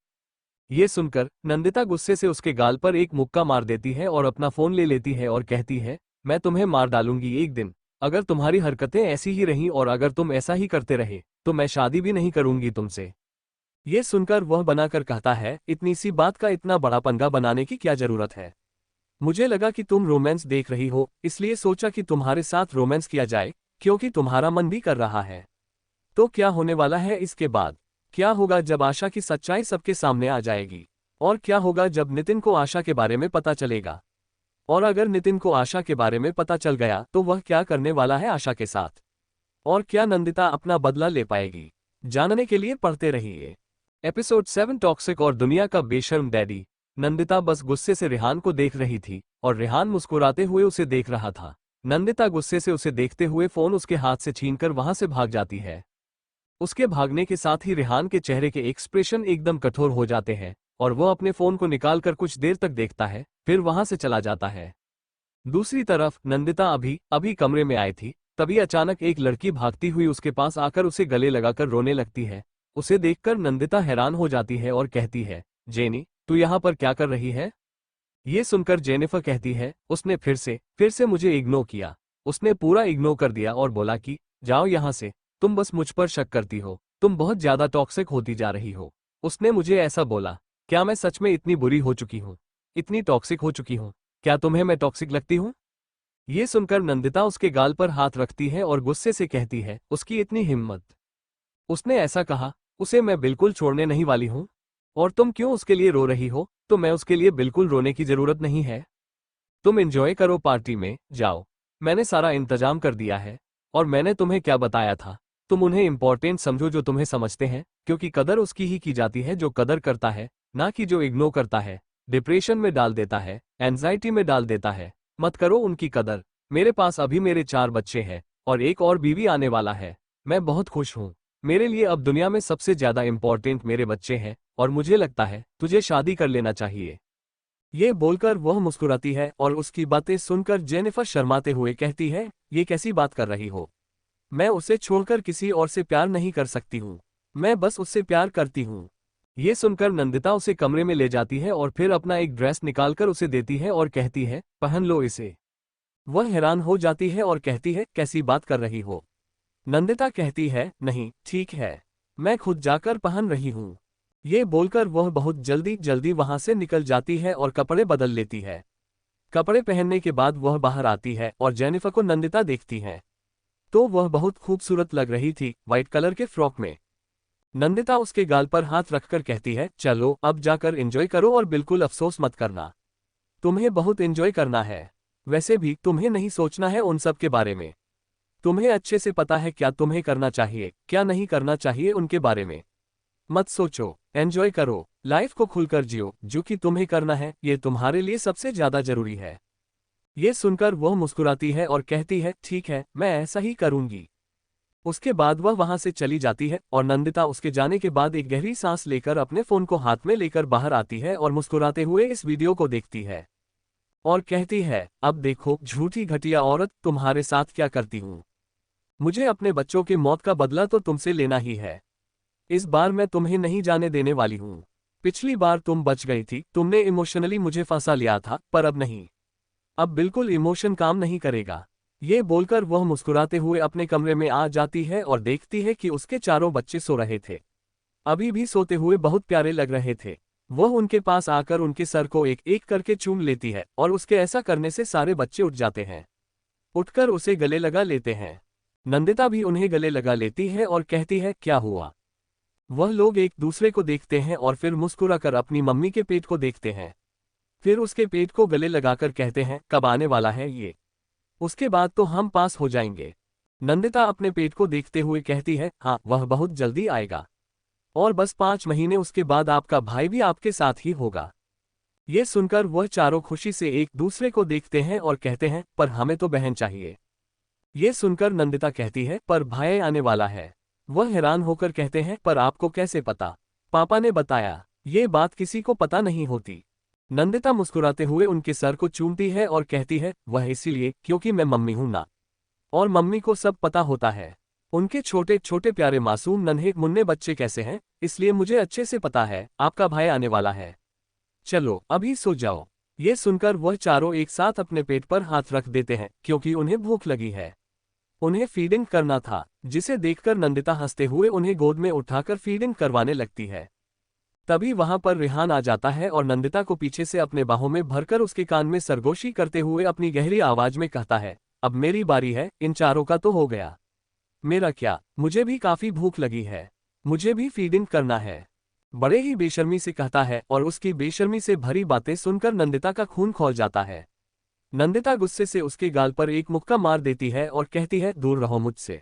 ये सुनकर नंदिता गुस्से से उसके गाल पर एक मुक्का मार देती है और अपना फोन ले लेती है और कहती है, मैं तुम्हें मार डालूंगी एक दिन। अगर तुम्हारी हरकतें ऐसी ही रहीं और अगर तुम ऐसा ही करते रहे तो मैं शादी भी नहीं करूंगी तुमसे। ये सुनकर वह बनाकर कहता है, इतनी सी बात का इतना बड़ा पंगा बनाने की क्या जरूरत है? मुझे लगा कि तुम रोमांस देख रही हो, इसलिए सोचा कि तुम्हारे साथ रोमांस किया जाए, क्योंकि तुम्हारा मन भी कर रहा है। तो क्या होने वाला है इसके बाद? क्या होगा जब आशा की सच्चाई सबके सामने आ जाएगी? और क्या होगा जब नितिन को आशा के बारे में पता चलेगा? और अगर नितिन को आशा के बारे में पता चल गया तो वह क्या करने वाला है आशा के साथ? और क्या नंदिता अपना बदला ले पाएगी? जानने के लिए पढ़ते रहिए। एपिसोड 7 टॉक्सिक और दुनिया का बेशर्म डैडी। नंदिता बस गुस्से से रेहान को देख रही थी और रेहान मुस्कुराते हुए उसे देख रहा था। नंदिता गुस्से से उसे देखते हुए फोन उसके हाथ से छीनकर वहां से भाग जाती है। उसके भागने के साथ ही रेहान के चेहरे के एक्सप्रेशन एकदम कठोर हो जाते हैं और वो अपने फोन को निकालकर कुछ देर तक देखता है, फिर वहां से चला जाता है। दूसरी तरफ नंदिता अभी अभी कमरे में आई थी, तभी अचानक एक लड़की भागती हुई उसके पास आकर उसे गले लगाकर रोने लगती है। उसे देखकर नंदिता हैरान हो जाती है और कहती है, जेनी, तू यहाँ पर क्या कर रही है? ये सुनकर जेनिफर कहती है, उसने फिर से मुझे इग्नोर किया। उसने पूरा इग्नोर कर दिया और बोला कि जाओ यहाँ से, तुम बस मुझ पर शक करती हो, तुम बहुत ज्यादा टॉक्सिक होती जा रही हो। उसने मुझे ऐसा बोला। क्या मैं सच में इतनी बुरी हो चुकी हूँ? इतनी टॉक्सिक हो चुकी हूँ? क्या तुम्हें मैं टॉक्सिक लगती हूँ? ये सुनकर नंदिता उसके गाल पर हाथ रखती है और गुस्से से कहती है, उसकी इतनी हिम्मत! उसने ऐसा कहा, उसे मैं बिल्कुल छोड़ने नहीं वाली हूँ। और तुम क्यों उसके लिए रो रही हो? तो मैं उसके लिए बिल्कुल रोने की जरूरत नहीं है। तुम एंजॉय करो पार्टी में, जाओ। मैंने सारा इंतजाम कर दिया है। और मैंने तुम्हें क्या बताया था? तुम उन्हें इंपॉर्टेंट समझो जो तुम्हें समझते हैं, क्योंकि कदर उसकी ही की जाती है जो कदर करता है, ना कि जो इग्नोर करता है, डिप्रेशन में डाल देता है, एंजाइटी में डाल देता है। मत करो उनकी कदर। मेरे पास अभी मेरे 4 बच्चे हैं और एक और बीवी आने वाला है। मैं बहुत खुश हूँ। मेरे लिए अब दुनिया में सबसे ज्यादा इंपॉर्टेंट मेरे बच्चे हैं और मुझे लगता है तुझे शादी कर लेना चाहिए। ये बोलकर वह मुस्कुराती है और उसकी बातें सुनकर जेनिफर शर्माते हुए कहती है, ये कैसी बात कर रही हो? मैं उसे छोड़कर किसी और से प्यार नहीं कर सकती हूँ। मैं बस उससे प्यार करती हूँ। ये सुनकर नंदिता उसे कमरे में ले जाती है और फिर अपना एक ड्रेस निकालकर उसे देती है और कहती है, पहन लो इसे। वह हैरान हो जाती है और कहती है, कैसी बात कर रही हो? नंदिता कहती है, नहीं, ठीक है, मैं खुद जाकर पहन रही हूँ। ये बोलकर वह बहुत जल्दी जल्दी वहां से निकल जाती है और कपड़े बदल लेती है। कपड़े पहनने के बाद वह बाहर आती है और जेनिफर को नंदिता देखती है। तो वह बहुत खूबसूरत लग रही थी व्हाइट कलर के फ्रॉक में। नंदिता उसके गाल पर हाथ रखकर कहती है, चलो अब जाकर एंजॉय करो और बिल्कुल अफसोस मत करना। तुम्हें बहुत एंजॉय करना है। वैसे भी तुम्हें नहीं सोचना है उन सब के बारे में। तुम्हें अच्छे से पता है क्या तुम्हें करना चाहिए, क्या नहीं करना चाहिए उनके बारे में। मत सोचो, एंजॉय करो, लाइफ को खुलकर जियो, जो कि तुम्हें करना है, ये तुम्हारे लिए सबसे ज्यादा जरूरी है। ये सुनकर वह मुस्कुराती है और कहती है, ठीक है, मैं ऐसा ही करूंगी। उसके बाद वह वहां से चली जाती है और नंदिता उसके जाने के बाद एक गहरी सांस लेकर अपने फोन को हाथ में लेकर बाहर आती है और मुस्कुराते हुए इस वीडियो को देखती है और कहती है, अब देखो झूठी घटिया औरत, तुम्हारे साथ क्या करती हूँ। मुझे अपने बच्चों की मौत का बदला तो तुमसे लेना ही है। इस बार मैं तुम्हें नहीं जाने देने वाली हूँ। पिछली बार तुम बच गई थी, तुमने इमोशनली मुझे फंसा लिया था, पर अब नहीं। अब बिल्कुल इमोशन काम नहीं करेगा। ये बोलकर वह मुस्कुराते हुए अपने कमरे में आ जाती है और देखती है कि उसके चारों बच्चे सो रहे थे। अभी भी सोते हुए बहुत प्यारे लग रहे थे। वह उनके पास आकर उनके सर को एक एक करके चूम लेती है और उसके ऐसा करने से सारे बच्चे उठ जाते हैं। उठकर उसे गले लगा लेते हैं। नंदिता भी उन्हें गले लगा लेती है और कहती है, क्या हुआ। वह लोग एक दूसरे को देखते हैं और फिर मुस्कुराकर अपनी मम्मी के पेट को देखते हैं। फिर उसके पेट को गले लगाकर कहते हैं, कब आने वाला है ये। उसके बाद तो हम पास हो जाएंगे। नंदिता अपने पेट को देखते हुए कहती है, हाँ वह बहुत जल्दी आएगा। और बस 5 महीने उसके बाद आपका भाई भी आपके साथ ही होगा। ये सुनकर वह चारों खुशी से एक दूसरे को देखते हैं और कहते हैं, पर हमें तो बहन चाहिए। ये सुनकर नंदिता कहती है, पर भाई आने वाला है। वह हैरान होकर कहते हैं, पर आपको कैसे पता। पापा ने बताया। ये बात किसी को पता नहीं होती। नंदिता मुस्कुराते हुए उनके सर को चूमती है और कहती है, वह इसीलिए क्योंकि मैं मम्मी हूं ना। और मम्मी को सब पता होता है। उनके छोटे छोटे प्यारे मासूम नन्हे मुन्ने बच्चे कैसे हैं, इसलिए मुझे अच्छे से पता है आपका भाई आने वाला है। चलो अभी सो जाओ। ये सुनकर वह चारों एक साथ अपने पेट पर हाथ रख देते हैं क्योंकि उन्हें भूख लगी है। उन्हें फीडिंग करना था, जिसे देखकर नंदिता हंसते हुए उन्हें गोद में उठाकर फीडिंग करवाने लगती है। तभी वहां पर रिहान आ जाता है और नंदिता को पीछे से अपने बाहों में भरकर उसके कान में सरगोशी करते हुए अपनी गहरी आवाज में कहता है, अब मेरी बारी है, इन चारों का तो हो गया। मेरा क्या, मुझे भी काफी भूख लगी है। मुझे भी फीडिंग करना है। बड़े ही बेशर्मी से कहता है और उसकी बेशर्मी से भरी बातें सुनकर नंदिता का खून खौल जाता है। नंदिता गुस्से से उसके गाल पर एक मुक्का मार देती है और कहती है, दूर रहो मुझसे।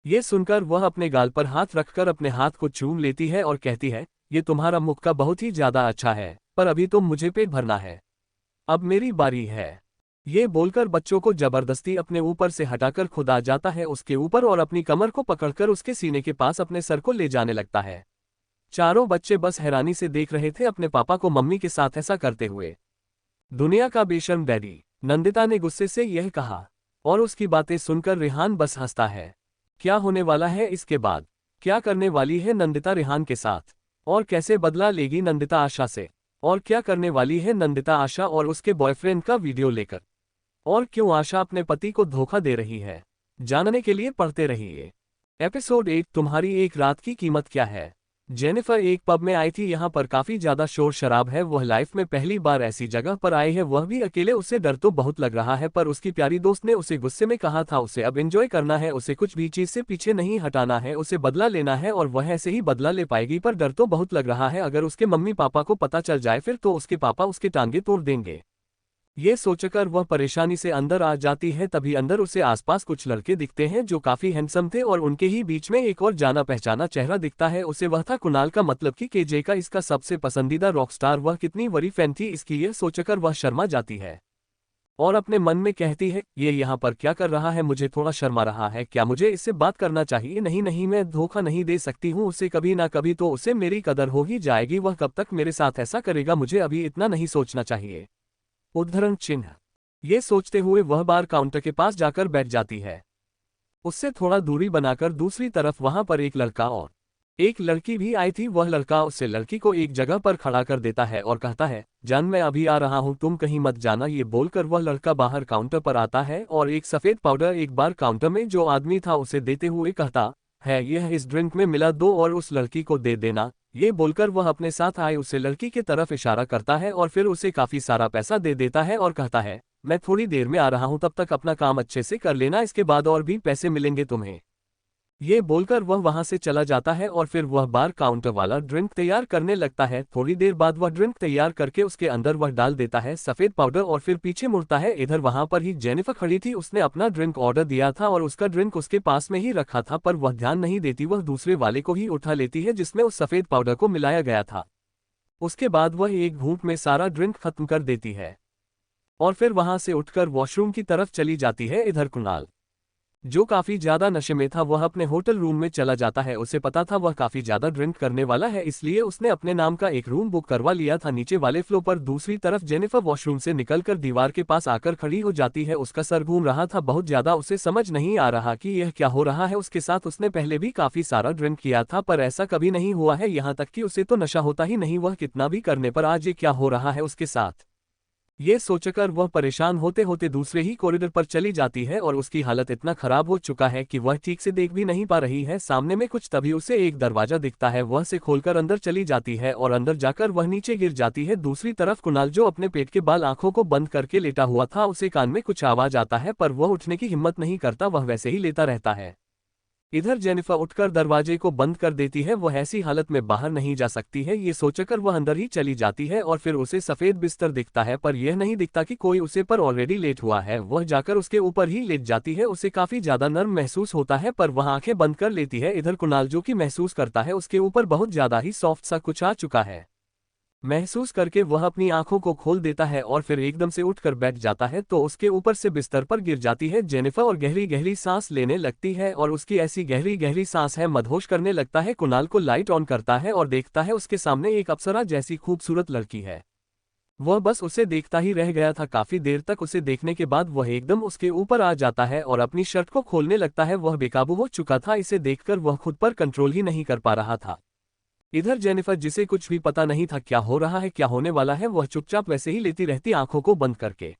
ये सुनकर वह अपने गाल पर हाथ रखकर अपने हाथ को चूम लेती है और कहती है, ये तुम्हारा मुक्का बहुत ही ज्यादा अच्छा है, पर अभी तो मुझे पेट भरना है। अब मेरी बारी है। ये बोलकर बच्चों को जबरदस्ती अपने ऊपर से हटाकर खुद आ जाता है उसके ऊपर और अपनी कमर को पकड़कर उसके सीने के पास अपने सर को ले जाने लगता है। चारों बच्चे बस हैरानी से देख रहे थे अपने पापा को मम्मी के साथ ऐसा करते हुए। दुनिया का बेशर्म डैडी, नंदिता ने गुस्से से यह कहा। और उसकी बातें सुनकर रिहान बस हंसता है। क्या होने वाला है इसके बाद। क्या करने वाली है नंदिता रिहान के साथ, और कैसे बदला लेगी नंदिता आशा से। और क्या करने वाली है नंदिता आशा और उसके बॉयफ्रेंड का वीडियो लेकर। और क्यों आशा अपने पति को धोखा दे रही है, जानने के लिए पढ़ते रहिए। एपिसोड 8, तुम्हारी एक रात की कीमत क्या है। जेनिफर एक पब में आई थी। यहाँ पर काफी ज्यादा शोर शराब है। वह लाइफ में पहली बार ऐसी जगह पर आई है, वह भी अकेले। उसे डर तो बहुत लग रहा है, पर उसकी प्यारी दोस्त ने उसे गुस्से में कहा था उसे अब एंजॉय करना है, उसे कुछ भी चीज से पीछे नहीं हटाना है, उसे बदला लेना है और वह ऐसे ही बदला ले पाएगी। पर डर तो बहुत लग रहा है, अगर उसके मम्मी पापा को पता चल जाए फिर तो उसके पापा उसके टांगे तोड़ देंगे। ये सोचकर वह परेशानी से अंदर आ जाती है। तभी अंदर उसे आसपास कुछ लड़के दिखते हैं जो काफी हैंडसम थे और उनके ही बीच में एक और जाना पहचाना चेहरा दिखता है उसे। वह था कुणाल का, मतलब कि केजे का, इसका सबसे पसंदीदा रॉकस्टार। वह कितनी बड़ी फैन थी इसकी, यह सोचकर वह शर्मा जाती है और अपने मन में कहती है, ये यहाँ पर क्या कर रहा है, मुझे थोड़ा शर्मा रहा है, क्या मुझे इससे बात करना चाहिए। नहीं नहीं, मैं धोखा नहीं दे सकती हूँ उसे, कभी ना कभी तो उसे मेरी कदर हो ही जाएगी। वह कब तक मेरे साथ ऐसा करेगा, मुझे अभी इतना नहीं सोचना चाहिए। उद्धरण चिन्ह। ये सोचते हुए वह बार काउंटर के पास जाकर बैठ जाती है। उससे थोड़ा दूरी बनाकर दूसरी तरफ वहां पर एक लड़का और एक लड़की भी आई थी। वह लड़का उससे लड़की को एक जगह पर खड़ा कर देता है और कहता है, जान मैं अभी आ रहा हूं, तुम कहीं मत जाना। ये बोलकर वह लड़का बाहर काउंटर पर आता है और एक सफेद पाउडर एक बार काउंटर में जो आदमी था उसे देते हुए कहता है, यह इस ड्रिंक में मिला दो और उस लड़की को दे देना। ये बोलकर वह अपने साथ आए उसे लड़की की तरफ इशारा करता है और फिर उसे काफी सारा पैसा दे देता है और कहता है, मैं थोड़ी देर में आ रहा हूं, तब तक अपना काम अच्छे से कर लेना, इसके बाद और भी पैसे मिलेंगे तुम्हें। ये बोलकर वह वहां से चला जाता है और फिर वह बार काउंटर वाला ड्रिंक तैयार करने लगता है। थोड़ी देर बाद वह ड्रिंक तैयार करके उसके अंदर वह डाल देता है सफेद पाउडर और फिर पीछे मुड़ता है। इधर वहां पर ही जेनिफर खड़ी थी, उसने अपना ड्रिंक ऑर्डर दिया था और उसका ड्रिंक उसके पास में ही रखा था, पर वह ध्यान नहीं देती, वह दूसरे वाले को ही उठा लेती है जिसमें उस सफेद पाउडर को मिलाया गया था। उसके बाद वह एक घूंट में सारा ड्रिंक खत्म कर देती है और फिर वहां से उठकर वॉशरूम की तरफ चली जाती है। इधर कुणाल जो काफी ज्यादा नशे में था वह अपने होटल रूम में चला जाता है। उसे पता था वह काफी ज्यादा ड्रिंक करने वाला है, इसलिए उसने अपने नाम का एक रूम बुक करवा लिया था नीचे वाले फ्लोर पर। दूसरी तरफ जेनिफर वॉशरूम से निकलकर दीवार के पास आकर खड़ी हो जाती है। उसका सर घूम रहा था बहुत ज्यादा, उसे समझ नहीं आ रहा कि यह क्या हो रहा है उसके साथ। उसने पहले भी काफी सारा ड्रिंक किया था पर ऐसा कभी नहीं हुआ है, यहाँ तक कि उसे तो नशा होता ही नहीं, वह कितना भी करने पर आज ये क्या हो रहा है उसके साथ। ये सोचकर वह परेशान होते होते दूसरे ही कॉरिडोर पर चली जाती है और उसकी हालत इतना खराब हो चुका है कि वह ठीक से देख भी नहीं पा रही है सामने में कुछ। तभी उसे एक दरवाजा दिखता है, वह से खोलकर अंदर चली जाती है और अंदर जाकर वह नीचे गिर जाती है। दूसरी तरफ कुणाल जो अपने पेट के बाल आंखों को बंद करके लेटा हुआ था, उसे कान में कुछ आवाज आता है पर वह उठने की हिम्मत नहीं करता, वह वैसे ही लेटा रहता है। इधर जेनिफर उठकर दरवाजे को बंद कर देती है, वह ऐसी हालत में बाहर नहीं जा सकती है। ये सोचकर वह अंदर ही चली जाती है और फिर उसे सफेद बिस्तर दिखता है पर यह नहीं दिखता कि कोई उसे पर ऑलरेडी लेट हुआ है। वह जाकर उसके ऊपर ही लेट जाती है, उसे काफी ज्यादा नर्म महसूस होता है पर वह आंखें बंद कर लेती है। इधर कुणाल जो कि महसूस करता है उसके ऊपर बहुत ज्यादा ही सॉफ्ट सा कुछ आ चुका है। महसूस करके वह अपनी आंखों को खोल देता है और फिर एकदम से उठकर बैठ जाता है तो उसके ऊपर से बिस्तर पर गिर जाती है जेनिफर और गहरी गहरी सांस लेने लगती है और उसकी ऐसी गहरी गहरी सांस है मदहोश करने लगता है। कुणाल को लाइट ऑन करता है और देखता है उसके सामने एक अप्सरा जैसी खूबसूरत लड़की है। वह बस उसे देखता ही रह गया था, काफी देर तक उसे देखने के बाद वह एकदम उसके ऊपर आ जाता है और अपनी शर्ट को खोलने लगता है। वह बेकाबू हो चुका था, इसे देखकर वह खुद पर कंट्रोल ही नहीं कर पा रहा था। इधर जेनिफर जिसे कुछ भी पता नहीं था क्या हो रहा है क्या होने वाला है, वह चुपचाप वैसे ही लेती रहती आंखों को बंद करके।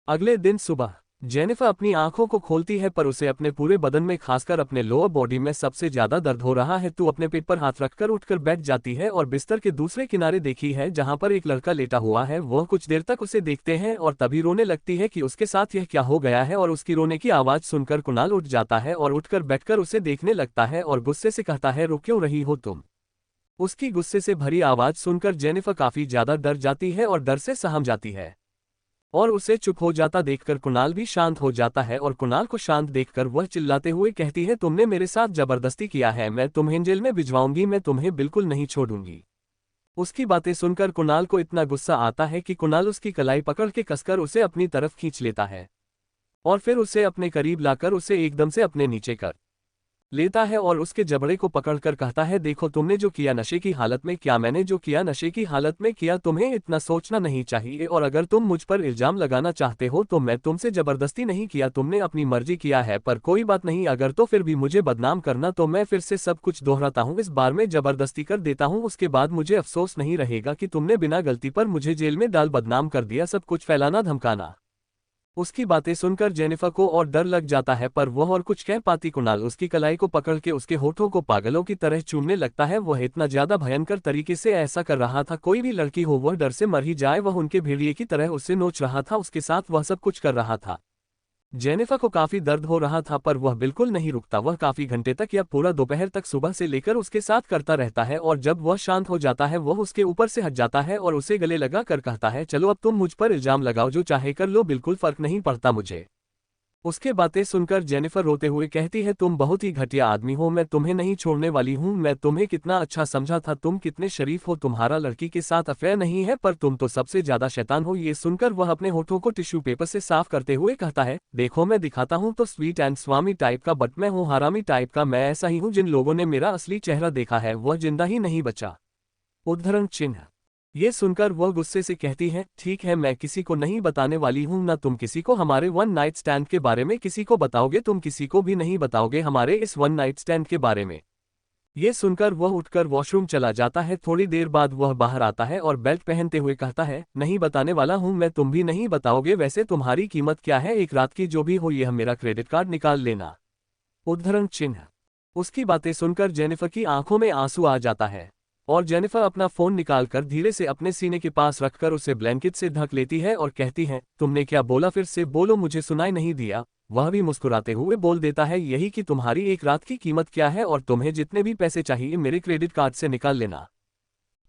अगले दिन सुबह जेनिफर अपनी आंखों को खोलती है पर उसे अपने पूरे बदन में खासकर अपने लोअर बॉडी में सबसे ज्यादा दर्द हो रहा है। तू अपने पेट पर हाथ रखकर उठकर बैठ जाती है और बिस्तर के दूसरे किनारे देखी है जहां पर एक लड़का लेटा हुआ है। वह कुछ देर तक उसे देखते हैं और तभी रोने लगती है कि उसके साथ यह क्या हो गया है और उसकी रोने की आवाज सुनकर कुणाल उठ जाता है और उठकर बैठकर उसे देखने लगता है और गुस्से से कहता है, रो क्यों रही हो तुम। उसकी गुस्से से भरी आवाज सुनकर जेनिफर काफी ज्यादा डर जाती है और डर से सहम जाती है और उसे चुप हो जाता देखकर कुणाल भी शांत हो जाता है और कुणाल को शांत देखकर वह चिल्लाते हुए कहती है, तुमने मेरे साथ जबरदस्ती किया है, मैं तुम्हें जेल में भिजवाऊंगी, मैं तुम्हें बिल्कुल नहीं छोड़ूंगी। उसकी बातें सुनकर कुणाल को इतना गुस्सा आता है कि कुणाल उसकी कलाई पकड़ के कसकर उसे अपनी तरफ खींच लेता है और फिर उसे अपने करीब लाकर उसे एकदम से अपने नीचे कर लेता है और उसके जबड़े को पकड़कर कहता है, देखो तुमने जो किया नशे की हालत में किया, मैंने जो किया नशे की हालत में किया, तुम्हें इतना सोचना नहीं चाहिए और अगर तुम मुझ पर इल्जाम लगाना चाहते हो तो मैं तुमसे जबरदस्ती नहीं किया, तुमने अपनी मर्जी किया है। पर कोई बात नहीं, अगर तो फिर भी मुझे बदनाम करना तो मैं फिर से सब कुछ दोहराता हूँ, इस बार में जबरदस्ती कर देता हूँ, उसके बाद मुझे अफसोस नहीं रहेगा कि तुमने बिना गलती पर मुझे जेल में डाल बदनाम कर दिया, सब कुछ फैलाना धमकाना। उसकी बातें सुनकर जेनिफर को और डर लग जाता है पर वह और कुछ कह पाती। कुणाल उसकी कलाई को पकड़ के उसके होठों को पागलों की तरह चूमने लगता है। वह इतना ज्यादा भयंकर तरीके से ऐसा कर रहा था, कोई भी लड़की हो वह डर से मर ही जाए। वह उनके भेड़िए की तरह उससे नोच रहा था, उसके साथ वह सब कुछ कर रहा था। जेनिफर को काफी दर्द हो रहा था पर वह बिल्कुल नहीं रुकता, वह काफी घंटे तक या पूरा दोपहर तक सुबह से लेकर उसके साथ करता रहता है और जब वह शांत हो जाता है वह उसके ऊपर से हट जाता है और उसे गले लगा कर कहता है, चलो अब तुम मुझ पर इल्जाम लगाओ, जो चाहे कर लो, बिल्कुल फर्क नहीं पड़ता मुझे। उसके बातें सुनकर जेनिफर रोते हुए कहती है, तुम बहुत ही घटिया आदमी हो, मैं तुम्हें नहीं छोड़ने वाली हूँ, मैं तुम्हें कितना अच्छा समझा था, तुम कितने शरीफ हो, तुम्हारा लड़की के साथ अफेयर नहीं है पर तुम तो सबसे ज्यादा शैतान हो। ये सुनकर वह अपने होठों को टिश्यू पेपर से साफ करते हुए कहता है, देखो मैं दिखाता हूँ तो स्वीट एंड स्वामी टाइप का, बट मैं हूँ हरामी टाइप का, मैं ऐसा ही हूँ। जिन लोगों ने मेरा असली चेहरा देखा है वह जिंदा ही नहीं बचा। उद्धरण चिन्ह। ये सुनकर वह गुस्से से कहती है, ठीक है मैं किसी को नहीं बताने वाली हूं, ना तुम किसी को हमारे वन नाइट स्टैंड के बारे में किसी को बताओगे, तुम किसी को भी नहीं बताओगे हमारे इस वन नाइट स्टैंड के बारे में। ये सुनकर वह उठकर वॉशरूम चला जाता है। थोड़ी देर बाद वह बाहर आता है और बेल्ट पहनते हुए कहता है, नहीं बताने वाला हूं मैं, तुम भी नहीं बताओगे, वैसे तुम्हारी कीमत क्या है, एक रात की जो भी हो, यह मेरा क्रेडिट कार्ड निकाल लेना। उद्धरण चिन्ह। उसकी बातें सुनकर जेनिफर की आंखों में आंसू आ जाता है और जेनिफर अपना फोन निकालकर धीरे से अपने सीने के पास रखकर उसे ब्लैंकेट से ढक लेती है और कहती है, तुमने क्या बोला, फिर से बोलो, मुझे सुनाई नहीं दिया। वह भी मुस्कुराते हुए बोल देता है, यही कि तुम्हारी एक रात की कीमत क्या है और तुम्हें जितने भी पैसे चाहिए मेरे क्रेडिट कार्ड से निकाल लेना।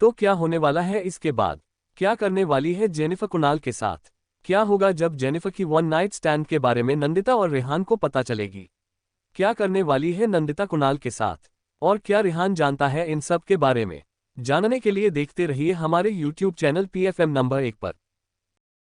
तो क्या होने वाला है इसके बाद, क्या करने वाली है जेनिफर कुणाल के साथ, क्या होगा जब जेनिफर की वन नाइट स्टैंड के बारे में नंदिता और रेहान को पता चलेगी, क्या करने वाली है नंदिता कुणाल के साथ और क्या रेहान जानता है इन सब के बारे में। जानने के लिए देखते रहिए हमारे YouTube चैनल PFM नंबर 1 पर।